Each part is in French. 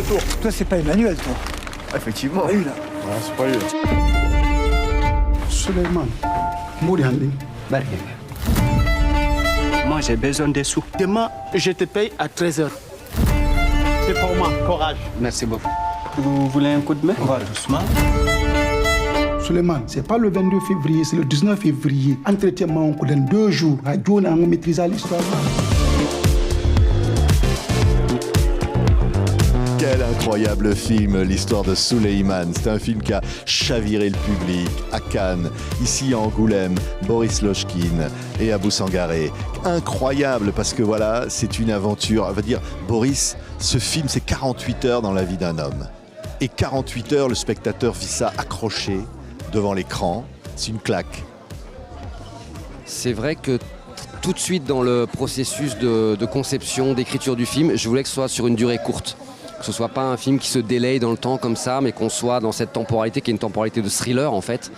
retour. Toi, c'est pas Emmanuel, toi. Effectivement. Pas eu, là. Ouais, c'est pas lui. Suleiman, Mouriandi, Moi, j'ai besoin des sous. demain, je te paye à 13h. C'est pour moi, courage. Merci beaucoup. Vous voulez un coup de main? On va doucement. Suleiman, c'est pas le 22 février, c'est le 19 février. Entretien en cours dans 2 jours. À Dieu, on maîtrise l'histoire. Quel incroyable film, l'histoire de Souleymane. C'est un film qui a chaviré le public à Cannes, ici à Angoulême, Boris Lochkine et Abou Sangaré. Incroyable parce que voilà, c'est une aventure. On va dire, Boris, ce film, c'est 48 heures dans la vie d'un homme. Et 48 heures, le spectateur vit ça accroché devant l'écran. C'est une claque. C'est vrai que tout de suite dans le processus de conception, d'écriture du film, je voulais que ce soit sur une durée courte. Que ce soit pas un film qui se délaye dans le temps comme ça, mais qu'on soit dans cette temporalité qui est une temporalité de thriller en fait,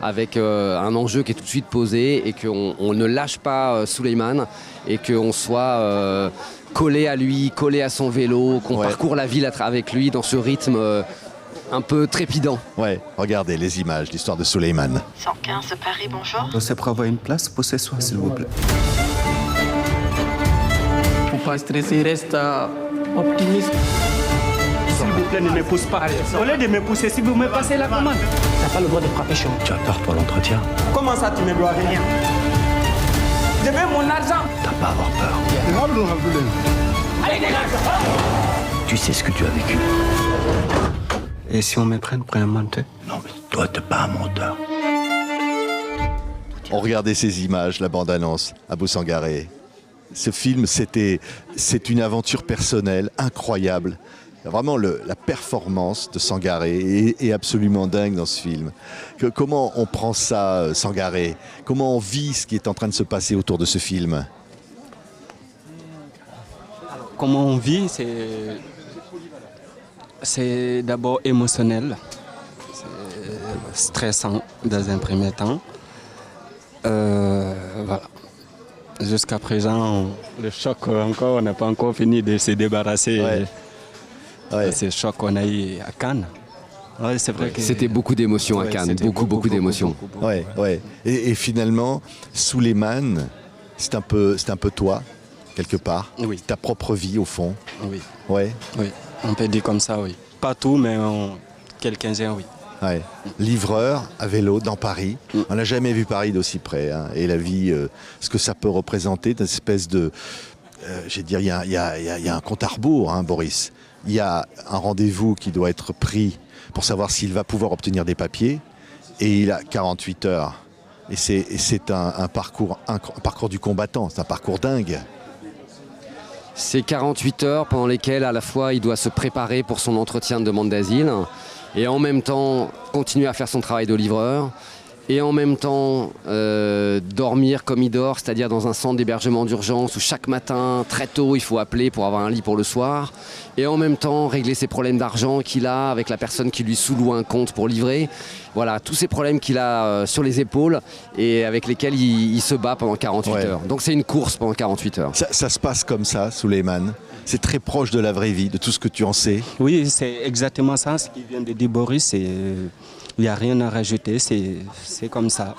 avec un enjeu qui est tout de suite posé et qu'on ne lâche pas Souleymane et qu'on soit collé à lui, collé à son vélo, qu'on parcourt la ville avec lui dans ce rythme un peu trépidant. Ouais, regardez les images, l'histoire de Souleymane. 115 Paris, bonjour. Vous savez prévoir une place pour ce soir, s'il vous plaît. Faut pas stresser, reste optimiste. S'il vous plaît, ne me pousse pas. Au lieu de me pousser, si vous me passez la commande. T'as pas le droit de frapper chez moi. Tu as peur pour l'entretien? Comment ça, tu ne dois rien? Je veux mon argent. T'as pas à avoir peur. Allez, dégage. Tu sais ce que tu as vécu. Et si on me prenne pour un menteur? Non, mais toi, t'es pas un menteur. On regardait ces images, la bande-annonce, Abou Sangaré. Ce film, c'est une aventure personnelle incroyable. Vraiment, la performance de Sangaré est absolument dingue dans ce film. Comment on prend ça, Sangaré? Comment on vit ce qui est en train de se passer autour de ce film? Comment on vit, c'est d'abord émotionnel, c'est stressant dans un premier temps. Voilà. Jusqu'à présent, le choc encore, on n'a pas encore fini de se débarrasser de ce choc qu'on a eu à Cannes. Ouais, c'est vrai que C'était beaucoup d'émotions à Cannes, beaucoup d'émotions. Ouais. Et finalement, Souleymane, c'est un peu toi, quelque part. Oui. Ta propre vie, au fond. Oui. Ouais. Oui, on peut dire comme ça, oui. Pas tout, mais quelques-uns, oui. Ouais. Livreur à vélo dans Paris. On n'a jamais vu Paris d'aussi près. Hein. Et la vie, ce que ça peut représenter, une espèce de... j'ai dire, il y a un compte à rebours, hein, Boris. Il y a un rendez-vous qui doit être pris pour savoir s'il va pouvoir obtenir des papiers. Et il a 48 heures. Et c'est un parcours du combattant. C'est un parcours dingue. C'est 48 heures pendant lesquelles à la fois il doit se préparer pour son entretien de demande d'asile et en même temps continuer à faire son travail de livreur et en même temps dormir comme il dort, c'est-à-dire dans un centre d'hébergement d'urgence où chaque matin, très tôt, il faut appeler pour avoir un lit pour le soir et en même temps régler ses problèmes d'argent qu'il a avec la personne qui lui sous-loue un compte pour livrer. Voilà, tous ces problèmes qu'il a sur les épaules et avec lesquels il se bat pendant 48 heures. Donc c'est une course pendant 48 heures. Ça se passe comme ça, Souleymane. C'est très proche de la vraie vie, de tout ce que tu en sais. Oui, c'est exactement ça, ce qu'il vient de dire Boris. Il n'y a rien à rajouter, c'est comme ça.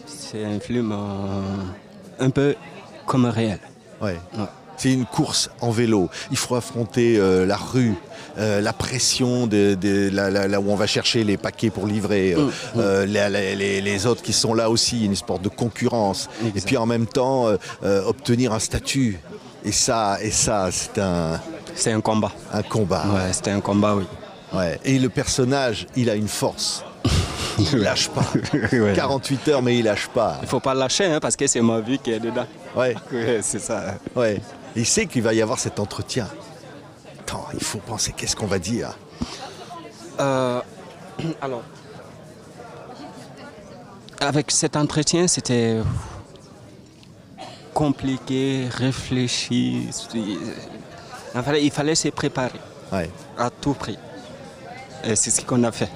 C'est un film un peu comme réel. Ouais. C'est une course en vélo. Il faut affronter la rue, la pression là où on va chercher les paquets pour livrer, les autres qui sont là aussi, une sorte de concurrence. Exact. Et puis en même temps, obtenir un statut. Et ça, c'est un combat. Un combat. Ouais, c'était un combat, oui. Ouais. Et le personnage, il a une force. Il lâche pas. 48 heures, mais il lâche pas. Il faut pas lâcher, hein, parce que c'est ma vie qui est dedans. Ouais. C'est ça. Ouais. Il sait qu'il va y avoir cet entretien. Attends, il faut penser, qu'est-ce qu'on va dire? Alors, avec cet entretien, c'était compliqué, réfléchi. Il fallait se préparer à tout prix. Et c'est ce qu'on a fait.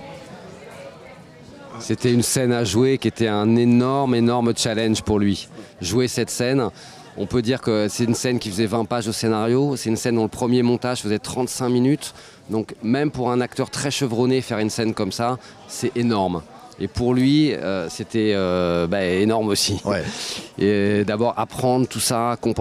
C'était une scène à jouer qui était un énorme challenge pour lui. Jouer cette scène, On peut dire que c'est une scène qui faisait 20 pages au scénario. C'est une scène dont le premier montage faisait 35 minutes. Donc même pour un acteur très chevronné, faire une scène comme ça, c'est énorme. Et pour lui, c'était énorme aussi. Ouais. Et d'abord apprendre tout ça, ce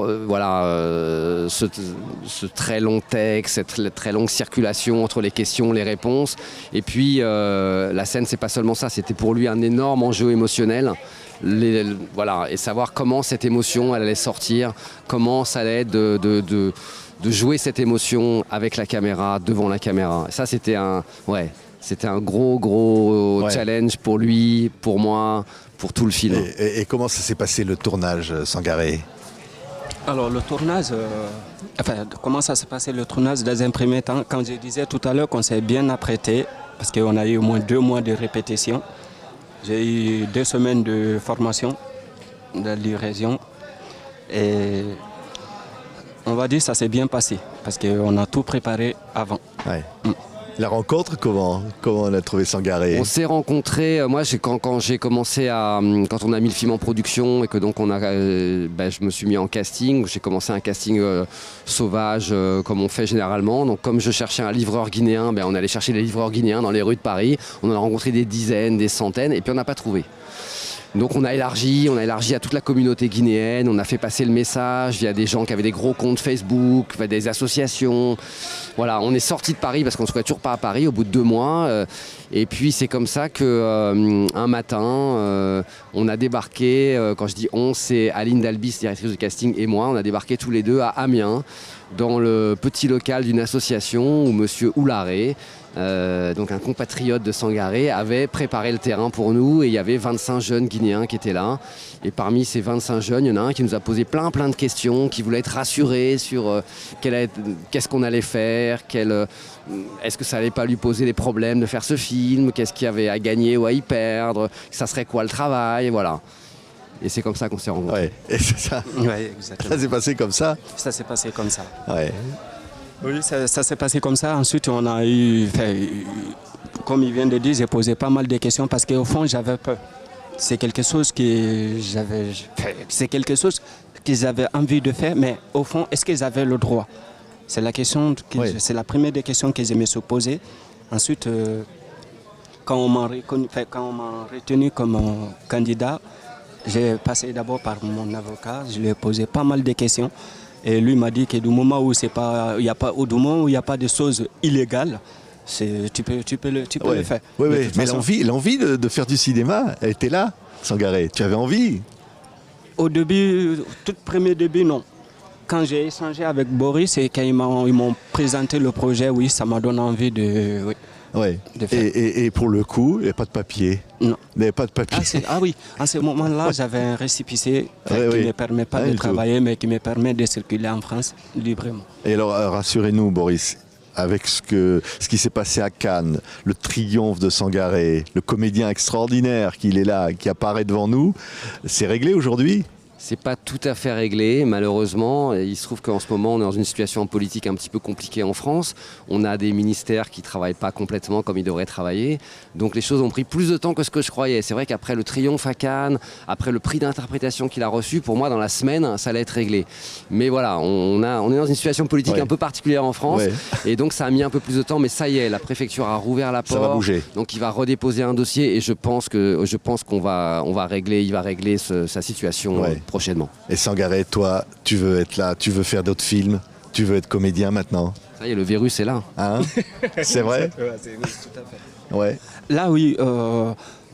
très long texte, cette très longue circulation entre les questions, les réponses. Et puis la scène, c'est pas seulement ça, c'était pour lui un énorme enjeu émotionnel. Et savoir comment cette émotion elle allait sortir, comment ça allait être de jouer cette émotion avec la caméra, devant la caméra. Et ça, c'était un gros challenge pour lui, pour moi, pour tout le film. Et comment ça s'est passé le tournage, Sangaré? Alors le tournage, comment ça s'est passé le tournage dans un premier temps? Quand je disais tout à l'heure qu'on s'est bien apprêté, parce qu'on a eu au moins 2 mois de répétition. J'ai eu 2 semaines de formation de livraison et on va dire que ça s'est bien passé parce qu'on a tout préparé avant. Ouais. La rencontre, comment on a trouvé Sangaré? On s'est rencontrés, moi quand j'ai commencé quand on a mis le film en production et que donc je me suis mis en casting, j'ai commencé un casting sauvage comme on fait généralement. Donc comme je cherchais un livreur guinéen, on allait chercher des livreurs guinéens dans les rues de Paris. On en a rencontré des dizaines, des centaines et puis on n'a pas trouvé. Donc on a élargi à toute la communauté guinéenne, on a fait passer le message via des gens qui avaient des gros comptes Facebook, via des associations. Voilà, on est sorti de Paris parce qu'on ne se trouvait toujours pas à Paris au bout de 2 mois. Et puis c'est comme ça qu'un matin, on a débarqué, quand je dis on, c'est Aline Dalbis, directrice de casting, et moi, on a débarqué tous les deux à Amiens, dans le petit local d'une association où monsieur Oularé, donc un compatriote de Sangaré, avait préparé le terrain pour nous et il y avait 25 jeunes guinéens qui étaient là. Et parmi ces 25 jeunes, il y en a un qui nous a posé plein de questions, qui voulait être rassuré sur qu'est-ce qu'on allait faire, est-ce que ça allait pas lui poser des problèmes de faire ce film, qu'est-ce qu'il y avait à gagner ou à y perdre, ça serait quoi le travail, voilà. Et c'est comme ça qu'on s'est rencontrés. Ouais, et c'est ça. Ouais, exactement. Ça s'est passé comme ça. Ça s'est passé comme ça. Ouais. Oui, ça s'est passé comme ça. Ensuite, on a eu, comme il vient de dire, j'ai posé pas mal de questions parce qu'au fond, j'avais peur. C'est quelque chose qu'ils avaient envie de faire, mais au fond, est-ce qu'ils avaient le droit? C'est la question, c'est la première des questions que je me suis posée. Ensuite, quand on m'a retenu comme candidat, j'ai passé d'abord par mon avocat, je lui ai posé pas mal de questions. Et lui m'a dit que du moment où il n'y a pas de choses illégales, tu peux le faire. Oui, mais l'envie de faire du cinéma, elle était là, Sangaré. Tu avais envie? Au début, tout premier début, non. Quand j'ai échangé avec Boris et quand ils m'ont présenté le projet, oui, ça m'a donné envie de... Oui. Ouais. Et pour le coup, il n'y avait pas de papier. Non. Il n'y avait pas de papier. Oui, à ce moment-là, j'avais un récépissé qui ne me permet pas de travailler, mais qui me permet de circuler en France librement. Et alors, rassurez-nous, Boris, avec ce qui s'est passé à Cannes, le triomphe de Sangaré, le comédien extraordinaire qu'il est là, qui apparaît devant nous, c'est réglé aujourd'hui? C'est pas tout à fait réglé, malheureusement. Il se trouve qu'en ce moment, on est dans une situation politique un petit peu compliquée en France. On a des ministères qui ne travaillent pas complètement comme ils devraient travailler. Donc les choses ont pris plus de temps que ce que je croyais. C'est vrai qu'après le triomphe à Cannes, après le prix d'interprétation qu'il a reçu, pour moi, dans la semaine, ça allait être réglé. Mais voilà, on est dans une situation politique un peu particulière en France. Et donc ça a mis un peu plus de temps. Mais ça y est, la préfecture a rouvert la porte. Ça va bouger. Donc il va redéposer un dossier et je pense qu'on va régler sa situation prochainement. Et Sangaré, toi, tu veux être là, tu veux faire d'autres films, tu veux être comédien maintenant? Ça y est, le virus est là. Hein? C'est vrai? Oui, tout à fait. Ouais. Là, oui,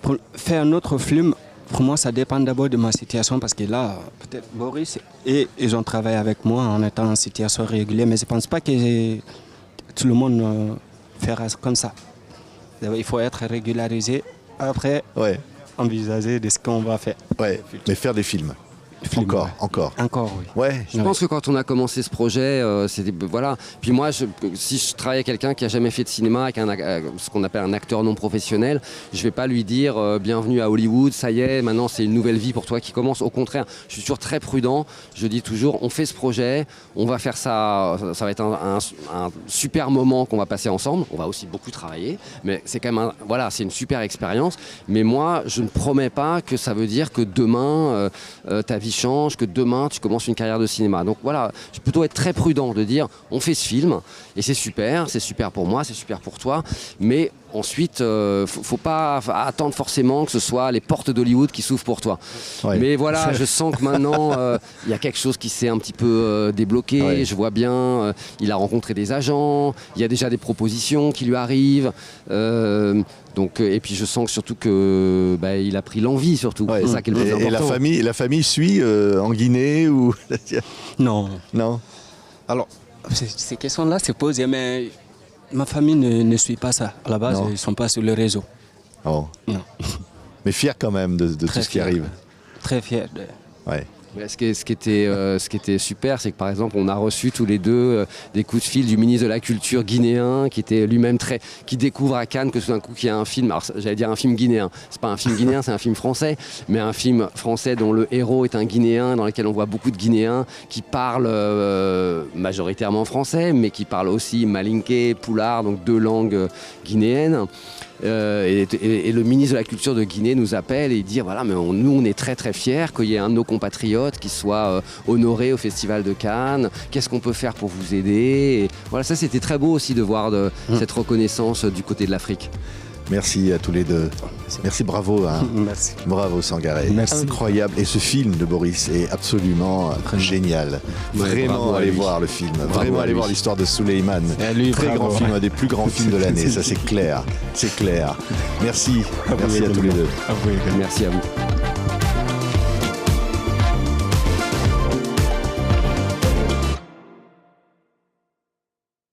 pour faire un autre film, pour moi, ça dépend d'abord de ma situation parce que là, peut-être Boris et ils ont travaillé avec moi en étant en situation régulière, mais je ne pense pas que tout le monde fera comme ça. Il faut être régularisé. Après, envisager de ce qu'on va faire. Ouais, mais faire des films. Encore, oui. Ouais. Je pense que quand on a commencé ce projet, c'était voilà. Puis moi, si je travaille avec quelqu'un qui a jamais fait de cinéma, avec ce qu'on appelle un acteur non professionnel, je vais pas lui dire bienvenue à Hollywood, ça y est, maintenant c'est une nouvelle vie pour toi qui commence. Au contraire, je suis toujours très prudent. Je dis toujours, on fait ce projet, on va faire ça. Ça va être un super moment qu'on va passer ensemble. On va aussi beaucoup travailler, mais c'est quand même c'est une super expérience. Mais moi, je ne promets pas que ça veut dire que demain ta vie change, que demain tu commences une carrière de cinéma. Donc voilà, je peux plutôt être très prudent de dire on fait ce film et c'est super pour moi, c'est super pour toi, mais ensuite, faut pas attendre forcément que ce soit les portes d'Hollywood qui s'ouvrent pour toi. Ouais. Mais voilà, je sens que maintenant, il y a quelque chose qui s'est un petit peu débloqué. Ouais. Je vois bien, il a rencontré des agents, il y a déjà des propositions qui lui arrivent. Donc, et puis je sens surtout que il a pris l'envie surtout. Ouais. C'est ça qui est le plus important. Et la famille suit en Guinée ou Non. Non. Alors, ces questions-là se posent, mais ma famille ne suit pas ça. À la base, ils ne sont pas sur le réseau. Oh. Non. Mais fier quand même de tout ce qui arrive. Très fier. Ouais. Ce qui était super, c'est que par exemple, on a reçu tous les deux des coups de fil du ministre de la Culture guinéen, qui était lui-même qui découvre à Cannes que tout d'un coup qu'il y a un film, alors j'allais dire un film guinéen, c'est pas un film guinéen, c'est un film français, mais un film français dont le héros est un Guinéen, dans lequel on voit beaucoup de Guinéens qui parlent majoritairement français, mais qui parlent aussi malinké, poulard, donc 2 langues guinéennes. Et le ministre de la Culture de Guinée nous appelle et dit voilà, mais nous on est très très fiers qu'il y ait un de nos compatriotes qui soit honoré au Festival de Cannes. Qu'est-ce qu'on peut faire pour vous aider? Et voilà, ça c'était très beau aussi de voir cette reconnaissance du côté de l'Afrique. Merci à tous les deux. Merci, bravo. Hein. Merci. Bravo Sangaré. Merci. Incroyable. Et ce film de Boris est absolument génial. Vraiment aller voir le film. Vraiment aller voir l'histoire de Souleymane. Très grand film, un des plus grands films de l'année. Ça c'est clair. C'est clair. Merci. Merci à tous les deux. Merci à vous.